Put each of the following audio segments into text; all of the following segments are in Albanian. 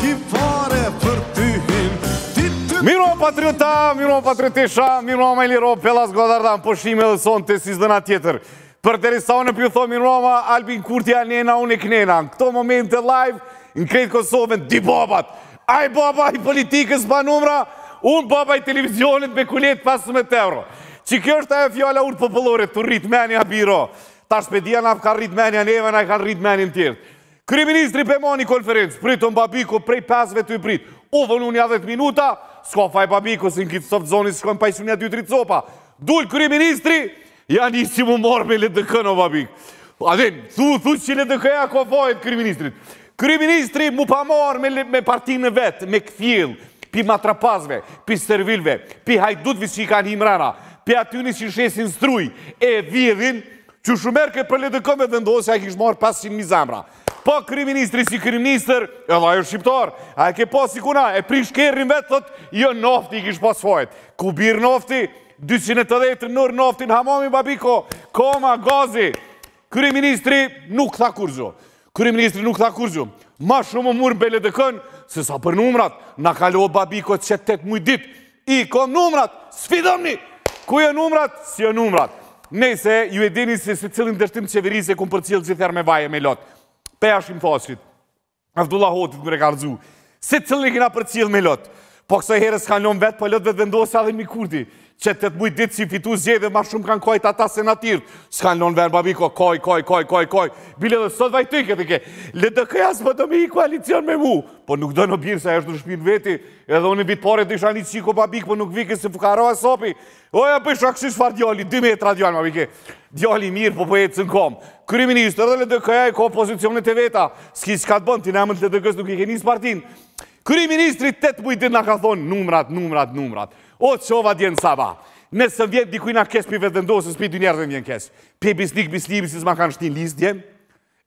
ki fare për ty hin. Miro patriota, miro patriotesha, miro ma i liro Pellas Godarda në pushime dhe son të si zdëna tjetër. Për të risa unë pju thomi Roma, Albin Kurti a nena, unë e knena. Në këto momente live, në krejtë Kosovën, di babat. Aj baba i politikës pa numra, unë baba i televizionit me kulet 15 euro. Që kjo është ajo fjalla urtë popullore, të rritë menja biro. Ta shpedia na ka rritë menja neve, na ka rritë menja në tjertë. Kryeministri pe moni konferencë, pritën Babiko prej 5 të i pritë. Uvën unë 10 minuta, s'ka faj Babiko, si në kitë soft zoni, s'ka në pajsunja 2-3 copa. Dull kryeministri, janë isi mu morë me LDK në Babik. Adin, thu që LDK-ja ko fajt kryeministrit. Kryeministri mu pa morë me partinë vetë, me këthjel, pi matrapazve, pi servilve, pi hajdutvi që i kanë himrana, pi atyni që shesin struj e vjedhin, që shumer këtë për LDK me vendosë, a i kishë marë 500.000 zamra. Po kryeministri si kryeministër, edhe ajo shqiptar, a e ke pas si kuna, e prish kerrin vetë, thot, jo nofti i kishë pas fajt. Ku birë nofti, 280 nërë noftin, hamami Babiko, koma, gazi. Kryeministri nuk tha kurzo. Kryeministri nuk tha kurzo. Ma shumë më murë në LDK-n, se sa për numrat, na kalohë Babiko që 8 muj dit. I kom numrat, sfidomni. Ku e numrat, si e numrat. Nese, ju e dini se cilin dështim qeverise kum për cilë gjither me vaje me lot. Peja shim thoshit, Avdullah Hotit më rekarzu, se cilin e kina për cilë me lot. Po kësoj herës kanë lom vetë, po lot vetë vendosë edhe mi Kurti. Që 8 muj ditë si fitu zgjedhje, ma shumë kanë kojt ata senatirë. S'kanë lom venë Babiko, koj. Bile dhe sot vajtë këtë ke. LDK-ja s'po të mi i koalicion me mu. Po nuk do në birë, se është në shpinë veti. Edhe unë vitë pare të isha një qiko Babik, po nuk vike se fukaroha sopi. Oja përshë akësish farë djali, 2 metra djali, Babike. Djali mirë, po ecë në kom. Kryeministër dhe LDK-ja e ka opozicionet e veta. S'ki s'ka të bënd, ti në mëllë LDK-s nuk i ke njës partin. Kryeministri 8 muj ditë nga ka thonë numrat. O të qova djenë saba. Nësë vjetë dikujna kes për vetëndosës, për 2 njerëzën vjenë kes. Për bisnik bislimi, si s'ma kanë shtin list djenë,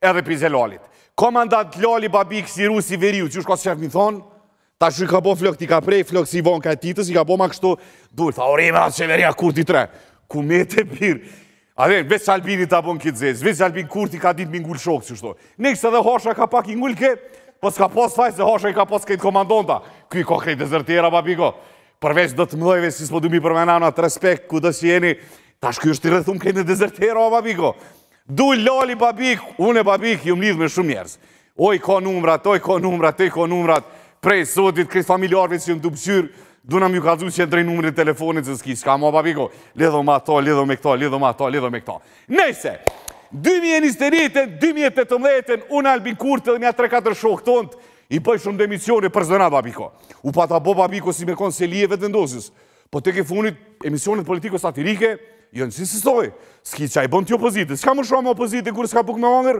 edhe për Zelalit. Komandant Lali Babik, si Rusi Veriu, që shko shef mi thonë, ta që ka bo flok t'i ka prej, flok si von ka e titës, i ka bo ma kështu, dullë, tha orime atë qeveria Kurti 3. Ku me të pirë. Adhe, veç Albini ta bon kitë zezë, veç Albin Kurti ka ditë m'ingull shokë, që shto. Nekës edhe Hosha ka pak ingull ke, po s'ka pos faj se Hosha i ka pos krejt komandonta. Kuj ka krejt dezertera, Babiko. Përveç do të mdojve, si s'po du mi përmenana atë respekt, ku do që jeni, tash kjo është të rëthum krejt në dezertera, o Babiko. Du Lali Babik, unë e Babik, ju m'lidh me shumë njerës. Oj, ka numrat, prej sotit, krejt familjarve që jënë të pëqyrë, du në mjë kalzu që jënë drejt numrin e telefonit, se s'ki, s'ka ma Babiko, lidho me ato, lidho me këto. Nese, 2021-2018, unë Albin Kurti dhe një 3-4 shokë tonët, i bëj shumë dhe emisione për zëna Babiko. U pata bo Babiko si me konselije vetë vendosës. Po të ke funit, emisionet politiko-satirike, jënë si sëstoj. S'ki qa i bënd të opozitë. S'ka më shumë opozitë, kur s'ka buk me mangër.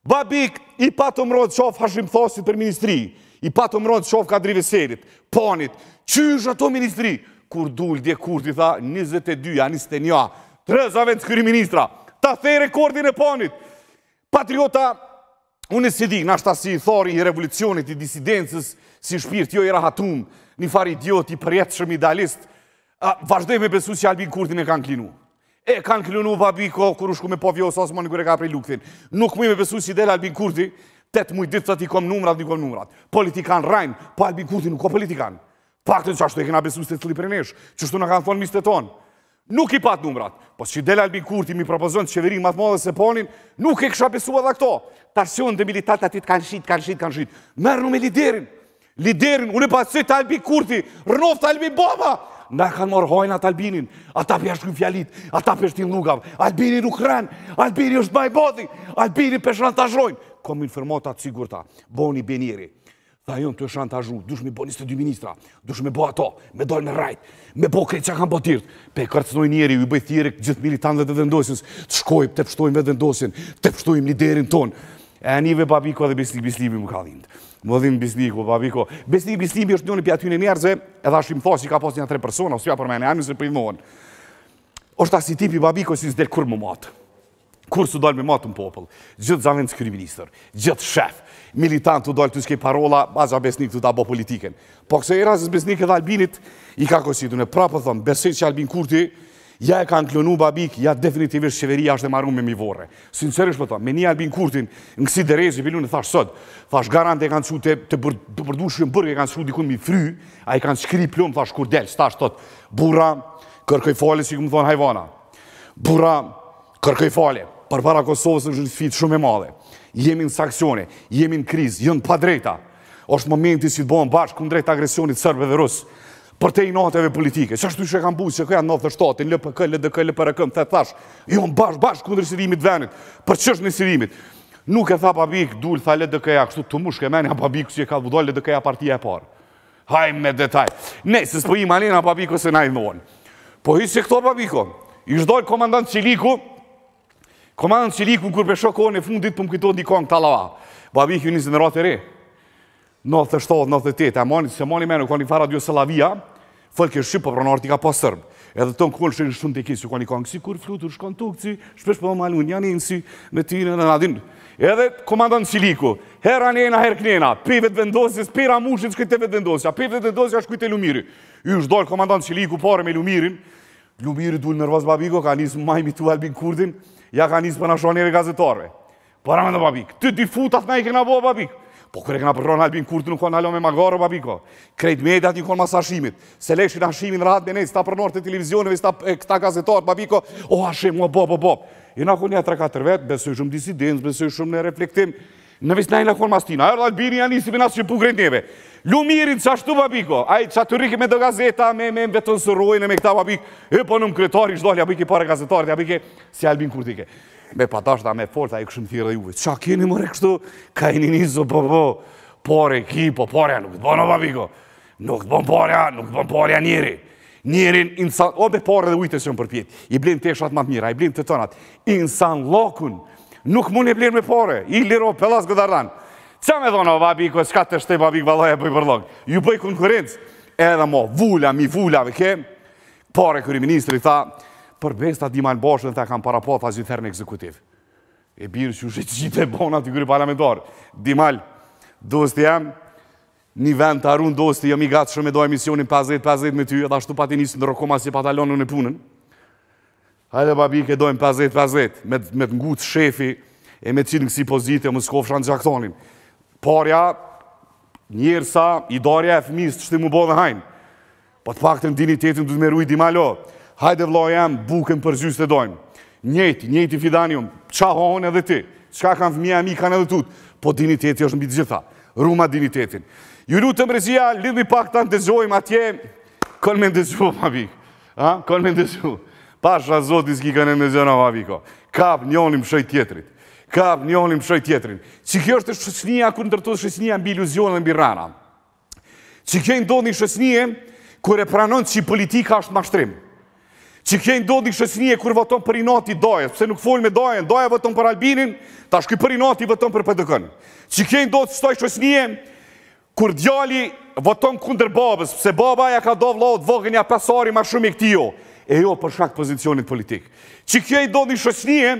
Babik i patë më rodë qof Hashim Thosit për ministri. I patë më rodë qof Kadri Veselit. Panit, qysh ato ministri? Kur dull dje Kurti tha, 22, 21, 3 avend s'këri ministra. Ta thej rekordin e Panit. Patriota, unë e si di, nashta si i thori i revolucionit, i disidencës, si shpirt, jo i rahatum, një far idiot, i përjetëshëm idealist, vazhdoj me besu që Albin Kurtin e kanë klinu. E kanë klinu Babiko, kur u shku me po vjo sasë mëni kër e ka prej lukëthin. Nuk mu i me besu që i del Albin Kurti, 8 muj ditë të i kom numrat. Politikan rajnë, po Albin Kurti nuk ko politikan. Pak të në qashtu e kena besu së të cili për nesh, qështu në kanë thonë mistë tonë. Nuk i pat numrat, po që del Albin Kurti mi propozon të qeveri matë madhe se ponin, nuk e kësha besu edhe këto. Tarsion dhe militat atit kanë shit. Mernu me liderin. Unë e pasit Albin Kurti, rënoft Albin Baba. Na kanë morë hojnë atë Albinin, ata për jashtë fjalit, ata për shtin lugav. Albini nuk rënë, Albini është bajbodi, Albini për shantajojnë. Kom informotat sigurta, boni benjeri. Tha jonë të shantazhu, dush me bo 22 ministra, dush me bo ato, me dojnë me rajt, me bo krejt që kanë botirt. Pe kërcnoj njeri, ju bëj thire gjithë militantëve të vendosjes, të shkojmë, të pështojmë vendosin, të pështojmë liderin ton. E anive Babiko dhe Besnik Bislimi më ka dhindë. Më dhim Besniku, Babiko. Besnik Bislimi është njën e pjaty në njerëzve, edhe ashtë im thosh që ka pos një 3 persona, osja për mene, anë se pridmohen. Oshta si tipi Babiko si s'del kur më matë. Kur su dojnë me matë në popull. Gjithë zavendës kryeministër, gjithë shef, militant të dojnë të shkej parola, baza Besnik të ta bo politiken. Po këse e razës Besnik edhe Albinit, i ka kositu në prapë thëmë, besej që Albin Kurti, Ja e kanë klonu babik, ja definitivisht qeveria është e marru me mivore. Sincerisht për ta, me një Albin Kurtin, në kësi derezi, bilun e thash sot, thash garante e kanë su të përdushën bërgë, e kanë su dikun mi fry, a i kanë shkri plum, thash kur del, stash tot, burra, kërkoj fale, si këmë thonë hajvana. Burra, kërkoj fale, për para Kosovës është një sfidë shumë e madhe. Jemi në sankcione, jemi në krizë, jënë pa drejta. Është momenti si të bëhen bashkë kundrejt agresionit sërbë dhe rusë. Për te i natëve politike, që ashtu që kanë bu, që këja 97, LPK, LDK, LPRK, më thetë jonë bashkë kundër sirimit venit, për qështë në sirimit. Nuk e tha babik, dulë, tha LDK-ja, kështu të mushke menja babik, që e ka vudoj LDK-ja partia e parë. Hajmë me detaj. Ne, se s'po i malina babiko se na i dhonë. Po i se këto babiko, i shdojnë komandant Qiliku, kur për shokon e fundit për më kujton dikon këtë talava. Babik ju njësë në ratë e re. 97, 98, se mani menu, koni fa Radio Salavia, fëllë kështë shqipë, për në artika pas sërbë. Edhe të në këllë shërë shumë të kisë, koni kanë kësi kur flutur, shkon tukci, shpesh për malun, janë inësi, në tyre, në nadin. Edhe komandant Qiliku, hera njena, her knena, pevet vendosjes, pera mushit, shkujt e vet vendosja, pevet vendosja, shkujt e Lumiri. Ju shdojnë komandant Qiliku, pare me Lumirin, Lumiri dul nërvaz babiko, ka njësë majmi tu Albin Kurtin, ja ka njësë për në shonjeve gazetarve. Para me në babik, të dy futat na i kena bo babik. Po kërë e këna përronë Albin Kurti nuk konë halo me magaro, babiko. Krejt mediat një konë mas hashimit. Se lekshin hashimin rahat me nejtë, sta përnor të televizionëve, sta gazetarë, babiko, o hashim, o bo. I na konë një 3-4 vetë, besoj shumë disidens, besoj shumë në reflektim. Në vis najnë konë mas tina. Erdo Albini janë nisi me nasë që pukrejt neve. Lumirin qashtu, babiko. Aj, që të rike me do gazeta, me vetën sërojnë, me këta, babik. E po në më kretari, shdojnë, jabik i pare gazetarët, jabik e si Albin Kurti ke. Me patashta, me forta, e këshëm thirë dhe juve. Qa keni mëre kështu? Ka i një njëso, pare ki, po pareja nuk të bëno, babiko. Nuk të bënë pareja njeri. Njerin, o be pare dhe ujtë që më përpjet. I blenë teshat matë mira, i blenë të tënat. Insan lokun, nuk mund e blenë me pare. I liro, pelas gëdardan. Qa me dhono, babiko, s'ka të shtej, babik, valaj e bëj përlog. Ju bëj konkurencë. Edhe mo, vullave, ke? Pare kryeministri tha, për besta Dimal Bashën të kam parapat a gjithër në ekzekutiv. E birë që shë qitë e bona të kërë parlamentarë. Dimal, dosti jam, një vend të arun dosti, jam i gatë shumë e do emisionin 50-50 me ty, edhe ashtu pati njësë në rokoma si patalonën e punën. Hajde babike, dojmë 50-50, me të ngutë shefi, e me qitë në kësi pozite, më skofë shanë gjaktonin. Parja, njerësa, i darja e fëmisë, që të mu bo dhe hajnë. Po të pak të në dignitetin du të me ruj Dimalo. Hajde vlo jam, buken për gjysë të dojmë. Njëti fidanium, qa hohon edhe ti, qka kanë fëmija mi kanë edhe tut, po digniteti është mbi të gjitha, ruma dignitetin. Ju lutëm rezia, lidhmi pak të ndëzhojmë atje, kënë me ndëzhojmë, babik. Kënë me ndëzhojmë. Pasha zotis ki kënë ndëzhojmë, babiko. Kap njonim shoj tjetrit. Që kjo është shësnia, kur ndërtojë shësnia mbi iluzion dhe mbi rana. Që kjo ndodhi shësnia, kur e pranon që politika është mashtrim. Që kjo ndodhi shësnie kur voton për inati dajet, pëse nuk folë me dajen, daja voton për Albinin, tash ky për inati voton për PDK-n. Që kjo ndodhi stoj shësnie kur djali voton kundër babës, pëse baba ja ka do vllahut vogën ja pasari ma shumë i këtio, e jo për shkak pozicionit politik. Që kjo ndodhi shësnie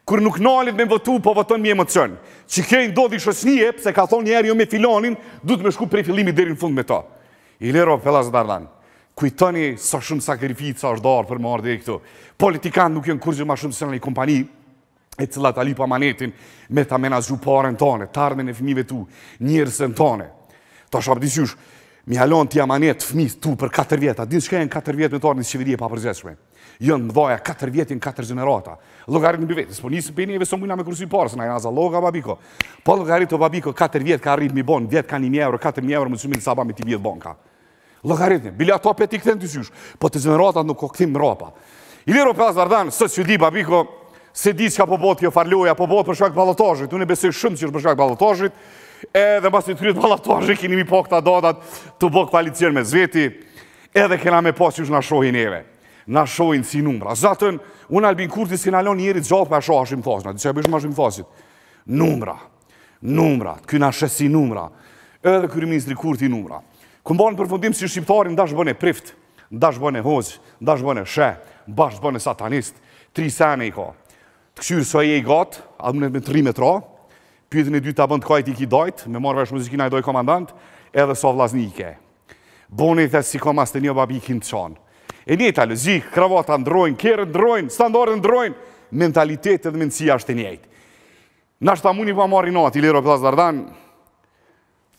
kur nuk nalit me votu, po voton me emocion. Që kjo ndodhi shësnie, pëse ka thonë njerë jo me filanin, du të me shku prej fillimi deri në fund me ta. I lero Pelas Dardan. Kujtoni sa shumë sakrifica është darë për më ardhe e këtu. Politikanë nuk jenë kurgjë ma shumë se në një kompani e cila ta lipa manetin me ta menazhu paren tane, tarmen e fëmive tu, njërësën tane. Ta shabdisjush, mi halon tja manet fëmis tu për 4 vjeta. Din shka jenë 4 vjetë me tarë një qeverie pa përgjeshme. Jënë mdoja 4 vjetin 4 generata. Logarit në bivetës, po nisë për njëve së mujna me kërësi parë, se na janë aza loga babiko. Po logarit o babiko 4 vjetë ka arrit mi bon, vjetë ka 1.000 euro, 4.000 euro më të shumit saba me ti vjetë banka. Logaritmi, bile ato për ti këtën të sysh, po të generatat nuk o këtim rapa. I liro Pelas Dardan, sot që di, babiko, se di që ka po botë kjo farloja, po botë për shkak balotajit, unë e besoj shumë që është për shkak balotajit, edhe pas të kryet balotajit, keni mi po këta datat të bo koalicion me zveti, edhe kena me pas që është na shohin neve, na shohin si numra. Zatën, unë Albin Kurti si nalon njerit gjallë për a shoh ashim thasna, që e bëshmë ashim thasit. Numra, këna shesi numra, edhe kryeministri Kurti numra. Këmë banë përfundim si shqiptarin ndash bëne prift, ndash bëne hozë, ndash bëne she, ndash bëne satanist, 3 sene i ka. Të këshyrë së e i gatë, adhëmënet me 3 metra, pyetën e 2 të bënd kajt i ki dojtë, me marrë vesh muzikina i doj komandant, edhe sa vlazni i ke. Bone i thesë si ka mas të një babi i kinë të qanë. E njëta lëzi, kravata ndrojnë, kerët ndrojnë, standardet ndrojnë, mentalitetet dhe mendësia është e njëjtë. Nashta muni pa marri nati, Liro Plas Dardan,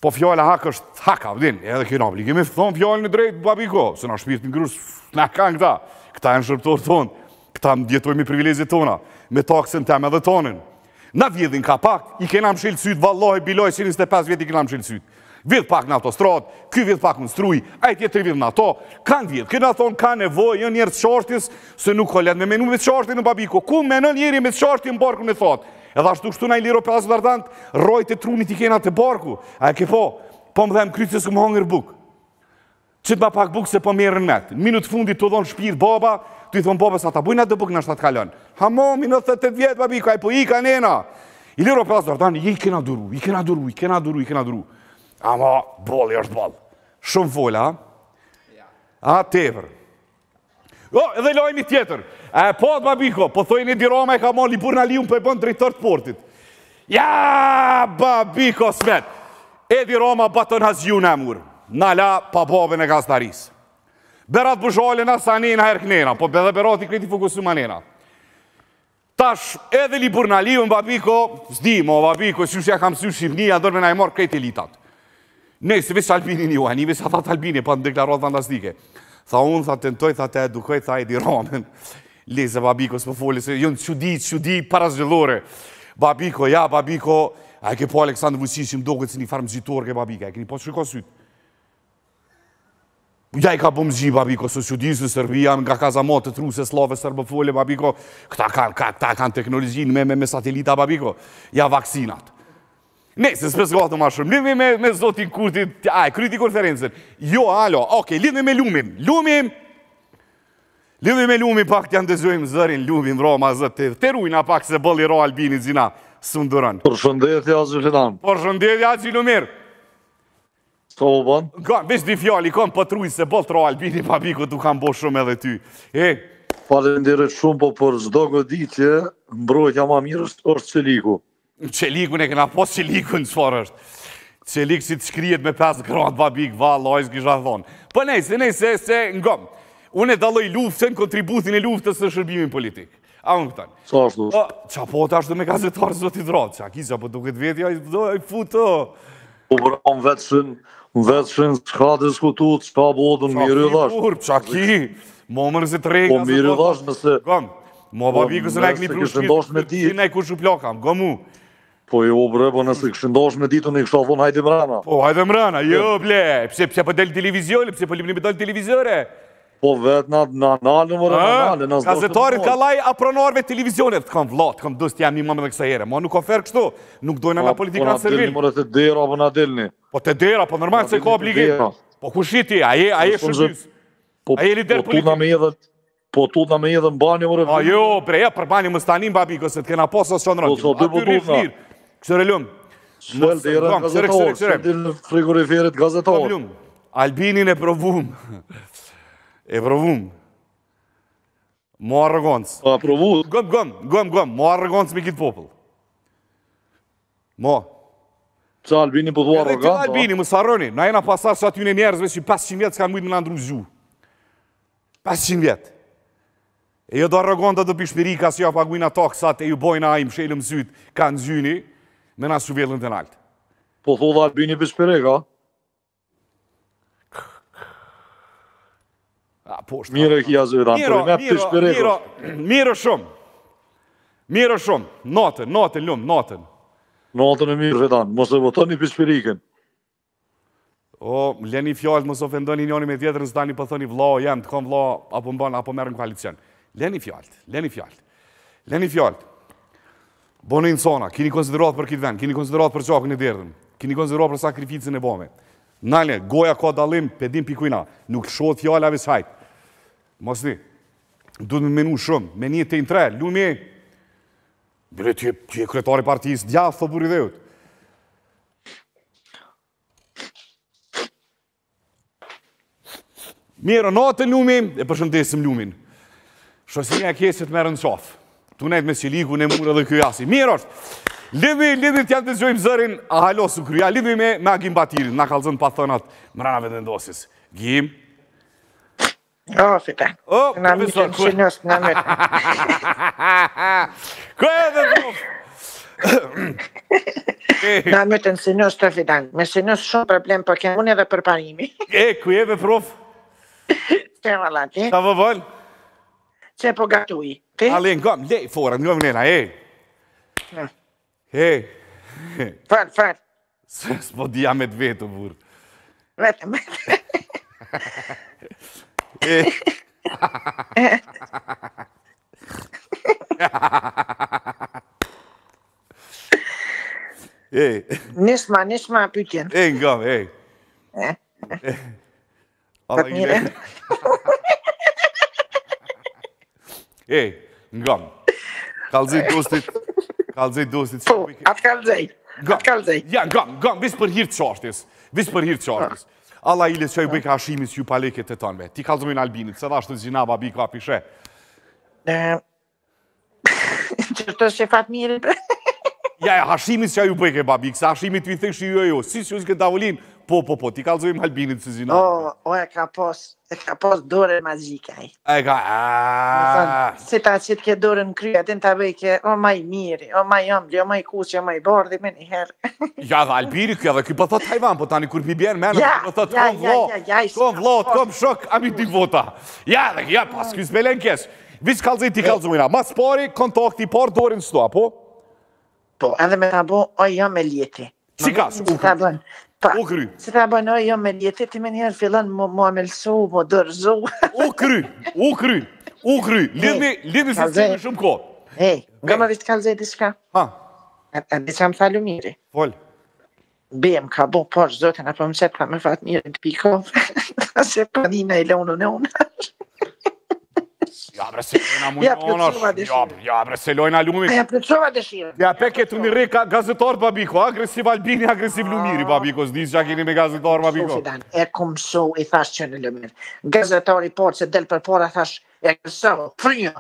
po fjalla hak është haka, vdin, edhe kena obligime, thonë fjallën e drejtë, babiko, se na shpirtin grus, na kanë këta, këta e në shërptor tonë, këta më djetojmë i privilegjit tona, me taksën tem edhe tonën. Na vjedhin ka pak, i kena më shilë sytë, vallohi, biloj, 25 vjet i kena më shilë sytë. Vjedh pak në autostradë, ky vjedh pak në struj, a i tjetëri vjedh në ato, kanë vjedh, këna thonë ka nevoj, jënë njerë të qashtis, se nuk ko let me menu me të qashtin në babiko, ku menon njeri me të qashtin në barku në thotë, edhe ashtu kështu na i Liro Plas Dardan, rojt e trunit i kena të barku, a e ke po më dhem krytë se s'ku më hongër buk, qëtë ma pak buk se po merën met, minut fundit të dhonë shpirt baba, të i thonë baba sa ta bujna dë buk në ashtat kalon, hamo, minut 38 vjet babiko, a i po i ka nena, i Liro Plas Dardan, i kena duru, ama, bolli është boll. Shumë fola, a? Tepër. O, edhe lojmi tjetër. Po, babiko, po thojnë Edi Rama e ka marrë Burnaliun për e bënë drejtor të portit. Ja, babiko, smet. Edi Rama baton hazju në emur. Nala, pa babën e gastaris. Berat Buzhale na sanena herknena, po edhe berat i kreti fokusu manena. Tash, edhe li Burnaliun, babiko, zdimo, babiko, shushja kam sy Shqipnia, dërme na e marrë krejt elitat. Ne, se veç Albini një uani, veç a thot Albini, pa në deklarat fantastike. Tha unë, tha tentoj, tha te edukoj, tha Edi Ramën. Leze, babiko, s'po foli, se jënë qudi, parazgjellore. Babiko, ja, babiko, a e ke po Aleksandr Vučić, më doket si një farë mëgjitor ke babika, e ke një po shiko sytë. Ja i ka po mëgji, babiko, së qudisë në Serbia, nga kazamat të truse, slave, sërbëfole, babiko, këta kanë teknologjinë me satelita, babiko, ja vaksinat. Ne, se s'pes gatu ma shumë, lidhme me zotin Kurtit, kryti konferencen. Jo, alo, oke, lidhme me lumin. Lidhme me lumin, pak t'janë dëzojmë zërin, lumin, Roma, zëtë, të rujna pak se bëlli ro Albini zina, së ndërën. Përshëndetje, Azifinan. Përshëndetje, Azilumir. Ska u banë? Vesh di fjali, kom pëtruj se bëllë ro Albini, babiko, tu kam bo shumë edhe ty. Falenderit shumë, po për zdo goditje, mbrojtja ma mirë është Qeliku. Qelikun e këna pos Qelikun qëfar është. Qelik si të shkrijet me 5 gradë babik, lojës kisha thonë. Po nejse, se ngom. Unë e daloj luftën, kontributin e luftës të shërbimin politik. A unë këtanë. Sa është? Qa po të ashtu me gazetarë zotit ratë, qa kisa po duket vetja, i futë. Po bërë më vetëshin, qka diskutut, qka bodën, mirë i dhash. Qa ki, mo mërëzit rejga. Po mirë i dhash nëse... Gom, mo babiku se ne e këni prushkit, si ne e kushu plokam, gomu. Po jo bre, po nëse këshin dosh me ditu në i kësha thonë hajde mrena. Po hajde mrena, jo ble, pse po del televizionë, pse po libni me del televizore. Po vetë na nalë mërë, na nalë. Gazetarit ka laj apronarve televizionet, të kam vlat, të kam dëst jam një më dhe kësa jere, ma nuk ofer kështu, nuk dojnë nga politika në servil. Po na delni, të dera, po na delni. Po të dera, po normal se ka obligim. Po ku shiti, aje shërbis. Aje lider politik. Po tu na me edhe në banjë mërë. A jo, bre, për banjë më stanim babiko, se të kena posa së qëndrën. Kështër e lumë. Shëllë dhe jërën gazetarë, shëllë dhe në frigoriferit gazetarë. Albinin e provum. Mo arrogancë. A provu? Gëm. Mo arrogancë me kitë popull. Mo. Qa Albini po thua arrogancë? Edhe të Albini, më sarroni. Na jena pasar që aty në njerëzve që 500 vjetë s'kanë mujtë me në ndru zhu. 500 vjetë. E jo do arroganta do pishpirika si ja paguina taksat e ju bojna a i mshelë mësyt kanë zyni, me na suvellën të naltë. Po thua Albini pishpirika? Mire kia zëran, për me pishpirika. Mire shumë. Natën, lumë, natën. Natën e mirë, vetan, mos e votoni pishpirikin. O, leni fjallët, mos ofendoni njoni me tjetër, nësë tani po thoni vla, jam të kom vla, apo mban, apo merën koalicion. Leni fjallët. Bonë insana, kini konsiderat për këtë vend, kini konsiderat për qakën e derdhën, kini konsiderat për sakrificën e bome. Nale, goja ka dalim, pedim pikujna, nuk shod fjallave shajt. Mos di, du të me menu shumë, me një të intre, lumi, bile ty e kretari partijës, djath, thë buri dheut. Mirë, natën lumi, e përshëndesim lumin. Shosinja e kesit merë në qafë. Tu nejtë me Qeliku, ne mure dhe kjo jasi. Mirë është, lidhë t'janë të gjojmë zërin, a halosu kryja, lidhë me Agim Batirin, na kalëzën pa thënat mranave dhe ndosis. Gim? O, fitan. O, Na profesor, mytën sinës, na mytën. Ku e dhe prof? Na mytën sinës të fitan. Me sinës shumë problem, po kem unë edhe për parimi. Ku e dhe prof? Që valla ti? Ta vëvën? Që po gatuj? Ti? Ale, ngam, lej, fora, ngam nena, Fal. S'po dija me të vetë, burë. Vetëm. Nisma pyetjen. Ngam, Pat mire. Ngam. Kalzej dostit. Po, atë kalzej. Ja, ngam, vis për hirtë qartës. Allah iles që i bëjka hashimis që ju paleket të tonve. Ti kalzojnë Albinit, se dha shtë zgjina babi ka pishe. Qërto që fat mire, bre? Ja, hashimis që ju bëjke babi, kësa hashimit të i thëksh jo. Si që s'ke tavolin, po, ti kalzojnë Albinit të zgjina. O, e ka pos dore magjikaj. E ka, Si ta që t'ke dore në krya, din t'a bëjke, o maj miri, o maj ëmbli, o maj kuqë, o maj bardhi, me njëherë. Ja, dhe Albiri kjo, dhe kjo për thot hajvan, po tani kur pi bjerë menë, kjo për thot, kom vlo, kom shok, ami t'i vota. Ja, dhe ja, pas kjo s'belen kes. Vis kalzej ti kalzojna, mas pari, kontakti par dorin s'to, apo? Po, edhe me t'a bo, o jam me ljeti. Si kas, u kry. Si t'a bo, o jam me ljeti, ti me njerë fillon mu amelsu, mu dërzu. U kry. Lidhni se s'kemi shumë ko. Nga më vishtë kalzej diska. Ha. A di që më thalu miri. Fol. Bem ka bo, por zotin, apo më qëtë pa me fat mirë të pikov. Se panina i leonu në unë. Ja, bre, se lojna mujë ja, bre, se lojna lumit. Ja, plëcova dëshirë. Ja, peke të një reka gazetar babiko, agresiv Albini, agresiv Lumiri babiko, s'di që keni me gazetar babiko. Sofidan, e kum so i thash që në lumir. Gazetari por që del për para thash, e kësavo, frynjo.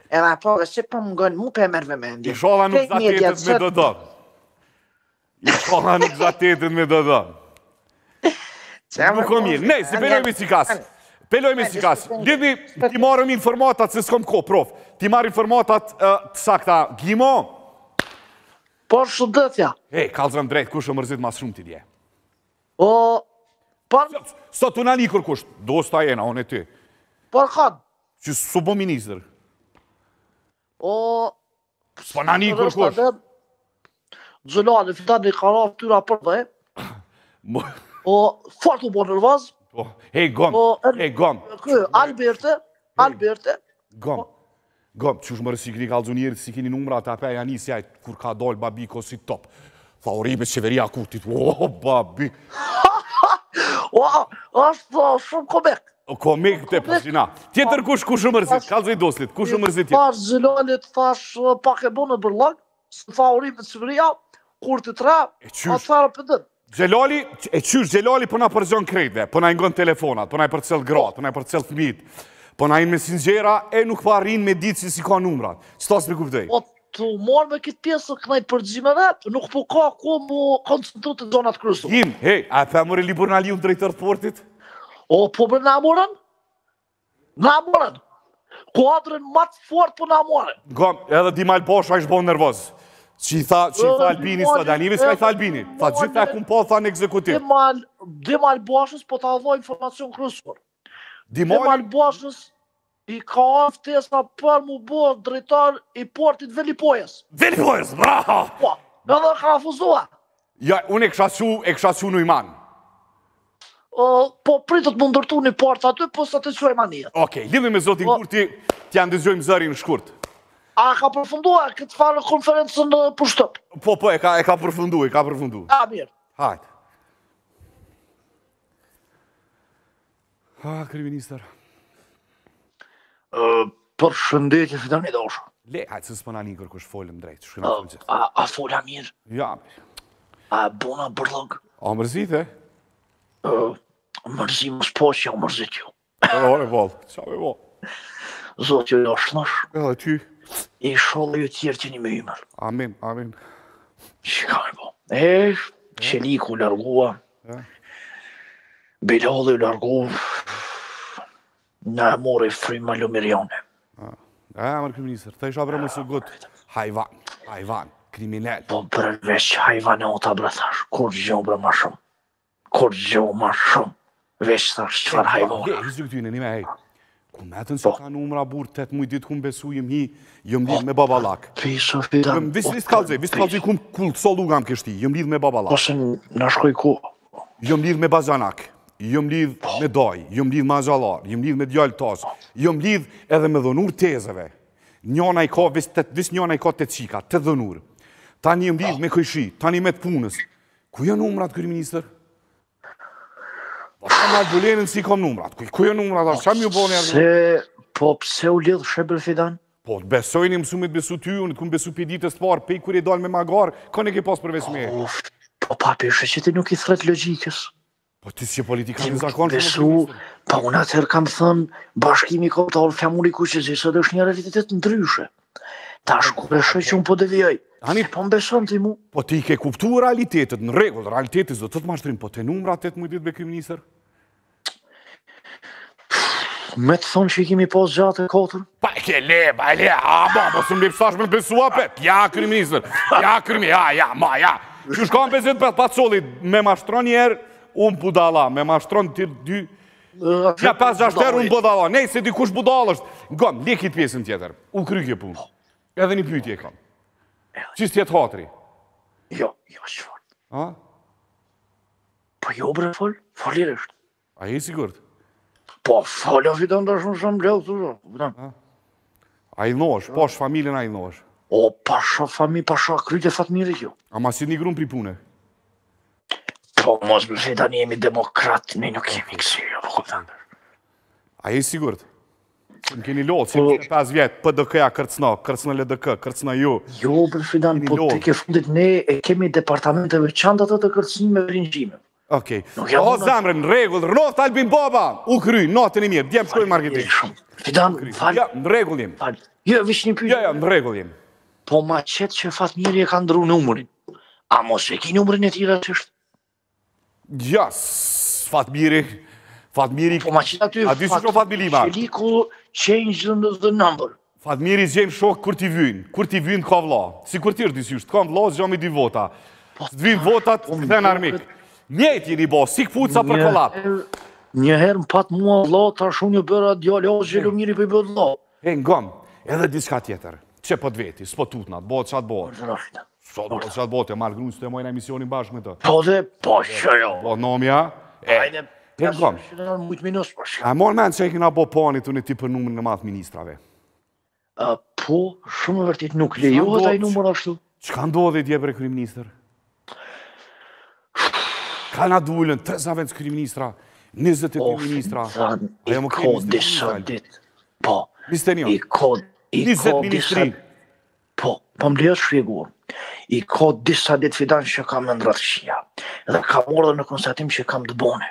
Edhe apore, se po më ngonë mu për mërë vëmendje. I shola nuk zatetet me dëdëm. Nuk o mirë. Nej, se pelojme si kasë. Lidhni, ti marëm informatat se s'kom ko, prof. Ti marë informatat të sakta. Gimo? Por shëndetja. Kalzëm drejt, kush o mërzit mas shumë ti dje? Por... Sot të nani kërkush, dosta jena, unë e ty. Por kanë? Që s'u bo minister. S'po nani kërkush. Gjëllani, fitan një karaf tyra për dhe. Fort u bo nërvaz. Gom. Alberte. Gom, që shmërë si kini kalzu njerët, si kini numrat, ape janë njësja kur ka dollë babiko si top. Favorime qeveria kutit, babi. Ashtë shumë komek. Komek të përsina. Tjetër kush mërzit, kalzu i doslit, kush mërzit tjetër? Fash Gjëllanit, fash pak e bonë bërlag, së favorime qeveria, kur të tra, atëfara për dënë. Gjellali, Gjellali përna përzon krejtve, përna i ngon telefonat, përna i përcel gratë, përna i përcel fëmit, përna i messengjera e nuk pa rinë me ditë si ka numrat. Qëta s'me kuptej? Po të marrë me këtë pjesë kënaj përgjime vetë, nuk po ka ku mu koncentru të zonat kryesore. Jim, a e për e libur në aliun drejtër të portit? Po për në amorën? Në amorën. Kuadrën matë fort për në amorën. Gom, edhe Dimal Basha ishë bon nervoz. Që i tha Albini së të anive, s'ka i tha Albini. Tha gjitha e kumë po, tha në ekzekutiv. Dimal Bashës po të avoj informacion kryesor. Dimal Bashës i ka aftesa për mu bo drejtar i portit Velipojës. Velipojës, bravo! Po, edhe ka afuzua. Ja, unë e kësha su në iman. Po pritët më ndërtu një port aty, po së të quaj manijet. Okej, lidhë me zotin Kurti, t'ja ndëzjojmë zërin shkurt. A ka përfundua këtë farë konferencën për shtëp? Po, e ka përfundu. A, mirë. Hajtë. Kriminister. Për shëndetje, fitan i doshë. Le, hajtë, se s'pëna një kërkush folëm drejtë. A fola mirë? Ja. A bona bërlog? A mërzit, Mërzit më s'poqja, o mërzit ju. Ore, bolë, qa me bolë. Zotë ju josh nësh. Edhe ty. I sholë ju tjerë që një me ymer. Amin. Që ka me bo? Qeliku lërgua. Belalli lërgua. Na mori fryma Lumirione. Mërë kryeministër, të isha bre më së gut hajvan, kriminal. Po përveç hajvanota bre thash, kur gjo bre ma shumë. Kur gjo ma shumë. Veç thash qëfar hajvona. Hizë këtyne, një me hej. Ku metën se ka numra burë 8 muj ditë kum besu jem hi, jem lidh me babalak. Piso fidan. Visë kalzej kum kull solu gam kështi, jem lidh me babalak. Ose në shkoj ku. Jem lidh me bazanak, jem lidh me daj, jem lidh me azalar, jem lidh me djallë tas, jem lidh edhe me dhënur tezeve. Njona i ka, vis njona i ka 8 qika, 8 dhënur. Tani jem lidh me këjshi, tani me të punës. Ku janë numrat, kryeministër? Ta ma bulenën si kom numrat. Ku janë numrat, qa mi u boni arë? Po pse u lidh shebër fidan? Po, besojnë i mësumit besu ty, unë të kumë besu për ditës të parë, pej kur i dalë me magar, ka ne ke pas përveç me. Po papi, është që ti nuk i thret logjikës. Po, ti si politika në zakon, besu, po unë atëherë kam thënë, bashkimi kombëtar flamuri kuqëzisë dhe është një realitet ndryshe. Tash kur e shoj që unë po devijoj, po më beson ti mu. Po ti ke kuptu realitetet, në regull, realitetis do të të mashtrim, po te numra 8 mujtit be kryeministër? Me të thonë që i kemi pas gjatë e 4? Pa e ke le, po së më lipsash me të besua pep, ja kryeministër, ja. Që shkam bezit për patsollit, me mashtron njerë, unë budala, me mashtron të dy, ja 5-6 herë unë budala, nej se dikush budala është, gëm, lekit pjesën tjetër, u krykje punë, edhe një pyetje kam. Qisë tjetë hatri? Jo, qëfar. A? Po jo bre falirisht. A je i sigurt? Po falja fitan të shumë lehë të shumë. A i nosh, pash familjen a i nosh. O, pasha fami, pasha kryte fatmiri kjo. A ma si një grunë pri pune? Po, mos më fitan jemi demokrat, ne nuk jemi kësi, jo, po këpëtandër. A je i sigurt? Më keni lotë, që 5 vjetë, PDK-ja kërcna LDK, kërcna ju. Jo, bre fidan, po të ke fundit ne e kemi departamenteve qandat të kërcnime me rinjime. Okej. O zemre, në regull, rënoft Albin Baba, u kry, natën e mirë, djemë shkojnë marketing. Fidan, falj. Ja, në regull jem. Jo, vish një pyjtë. Ja, në regull jem. Po ma qëtë që Fatmiri e ka ndru numërin. A mos e ki numërin e tira që është? Ja, Fatmiri... Po ma qëtë aty... A dy si shko Fatmiri ma? Sheliku change the number. Fatmiri zgjem shok kur t'i vynë ka vla. Si kur t'irë disjusht, ka vla, zgjami 2 vota. Së t'vynë votat, këthen armik. Njeti një bo, si këpuca për kollat. Njëherë më pat mua vla, ta shumë një bëra djallë, o zhjelu miri për i bërë vla. E ngëm, edhe diska tjetër. Që po t'veti, s'po tutnat, bëhet qatë bëhet. Bëhet qatë bëhet, e marrë grunës të e mojnë emisionin bashkë me të. Po dhe, po që jo. Po nomja, e ngëm. A morë menë që e kina bo panit unë e ti për numër në matë ministrave? Po, shumë vërtit nuk lejohet a i numër ashtu. Qka ndodhe dje bre kryeministër? Ka na dullën, 30 kryeministra, 22 ministra. I ko disa dit. Po, i ko disa... Po, më lejo shpjeguar. I ko disa dit fidan që kam në ndratëshia. Dhe kam orë në konstatim që kam të bone.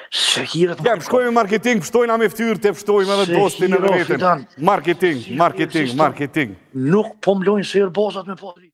Jem, shkojme marketing, pështojna me ftyrë, te pështojme edhe dostin e vetën. Marketing. Nuk po mlojnë se i rëbozat me podri.